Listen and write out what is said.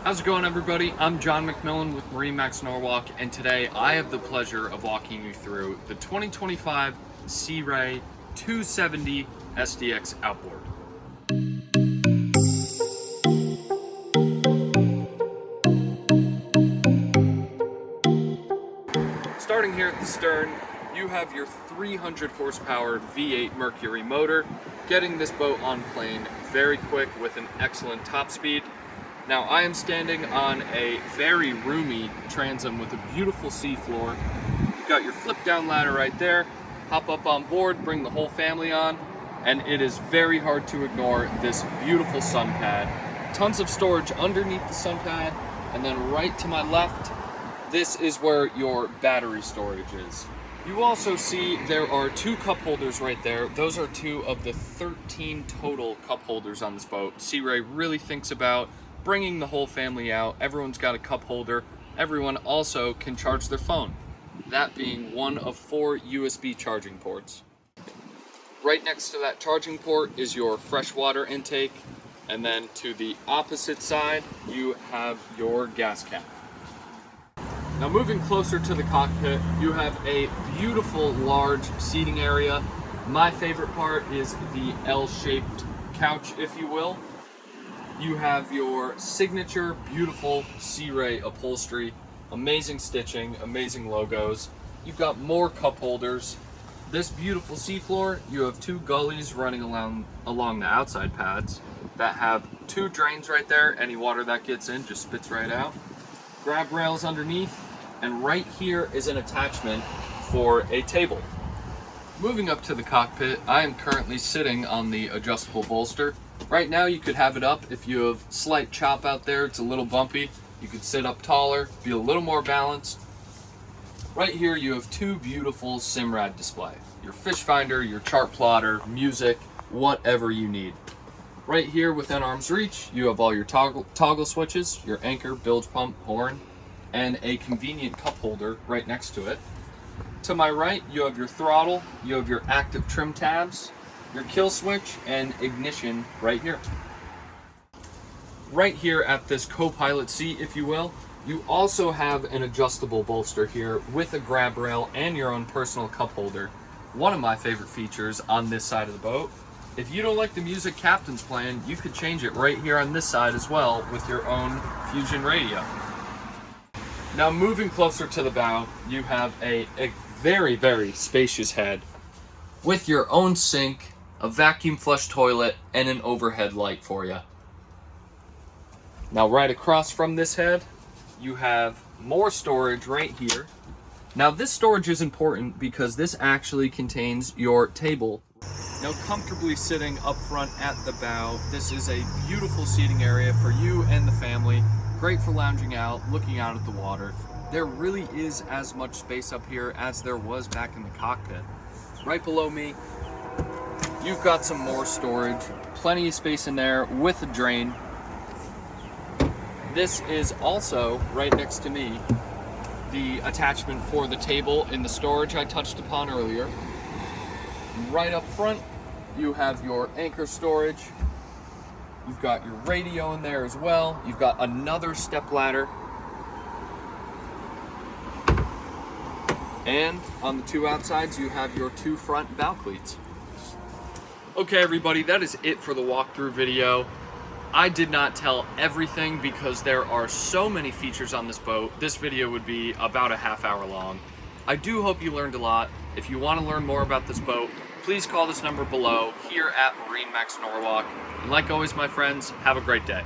How's it going, everybody? I'm John McMillan with MarineMax Norwalk, and today I have the pleasure of walking you through the 2025 Sea Ray 270 SDX Outboard. Starting here at the stern, you have your 300 horsepower V8 Mercury motor, getting this boat on plane very quick with an excellent top speed. Now I am standing on a very roomy transom with a beautiful seafloor. You've got your flip down ladder right there, hop up on board, bring the whole family on, and it is very hard to ignore this beautiful sun pad. Tons of storage underneath the sun pad, and then right to my left, this is where your battery storage is. You also see there are 2 cup holders right there. Those are 2 of the 13 total cup holders on this boat. Sea Ray really thinks about bringing the whole family out. Everyone's got a cup holder. Everyone also can charge their phone, that being one of 4 USB charging ports. Right next to that charging port is your freshwater intake, and then to the opposite side you have your gas cap. Now moving closer to the cockpit, you have a beautiful large seating area. My favorite part is the L-shaped couch, if you will. You have your signature beautiful Sea Ray upholstery, amazing stitching, amazing logos. You've got more cup holders. This beautiful seafloor, you have 2 gullies running along the outside pads that have 2 drains right there. Any water that gets in just spits right out. Grab rails underneath, and right here is an attachment for a table. Moving up to the cockpit, I am currently sitting on the adjustable bolster. Right now you could have it up if you have slight chop out there, it's a little bumpy. You could sit up taller, be a little more balanced. Right here you have 2 beautiful Simrad display. Your fish finder, your chart plotter, music, whatever you need. Right here within arm's reach, you have all your toggle switches, your anchor, bilge pump, horn, and a convenient cup holder right next to it. To my right, you have your throttle, you have your active trim tabs, your kill switch, and ignition right here. Right here at this co-pilot seat, if you will, you also have an adjustable bolster here with a grab rail and your own personal cup holder. One of my favorite features on this side of the boat. If you don't like the music captain's playing, you could change it right here on this side as well with your own Fusion radio. Now moving closer to the bow, you have a very, very spacious head with your own sink, a vacuum flush toilet, and an overhead light for you. Now right across from this head, you have more storage right here. Now this storage is important because this actually contains your table. Now comfortably sitting up front at the bow, this is a beautiful seating area for you and the family. Great for lounging out, looking out at the water. There really is as much space up here as there was back in the cockpit. Right below me, you've got some more storage, plenty of space in there with a drain. This is also, right next to me, the attachment for the table in the storage I touched upon earlier. Right up front, you have your anchor storage. You've got your radio in there as well. You've got another step ladder. And on the 2 outsides, you have your 2 front bow cleats. Okay, everybody, that is it for the walkthrough video. I did not tell everything because there are so many features on this boat. This video would be about a half-hour long. I do hope you learned a lot. If you want to learn more about this boat, please call this number below here at MarineMax Norwalk. And like always, my friends, have a great day.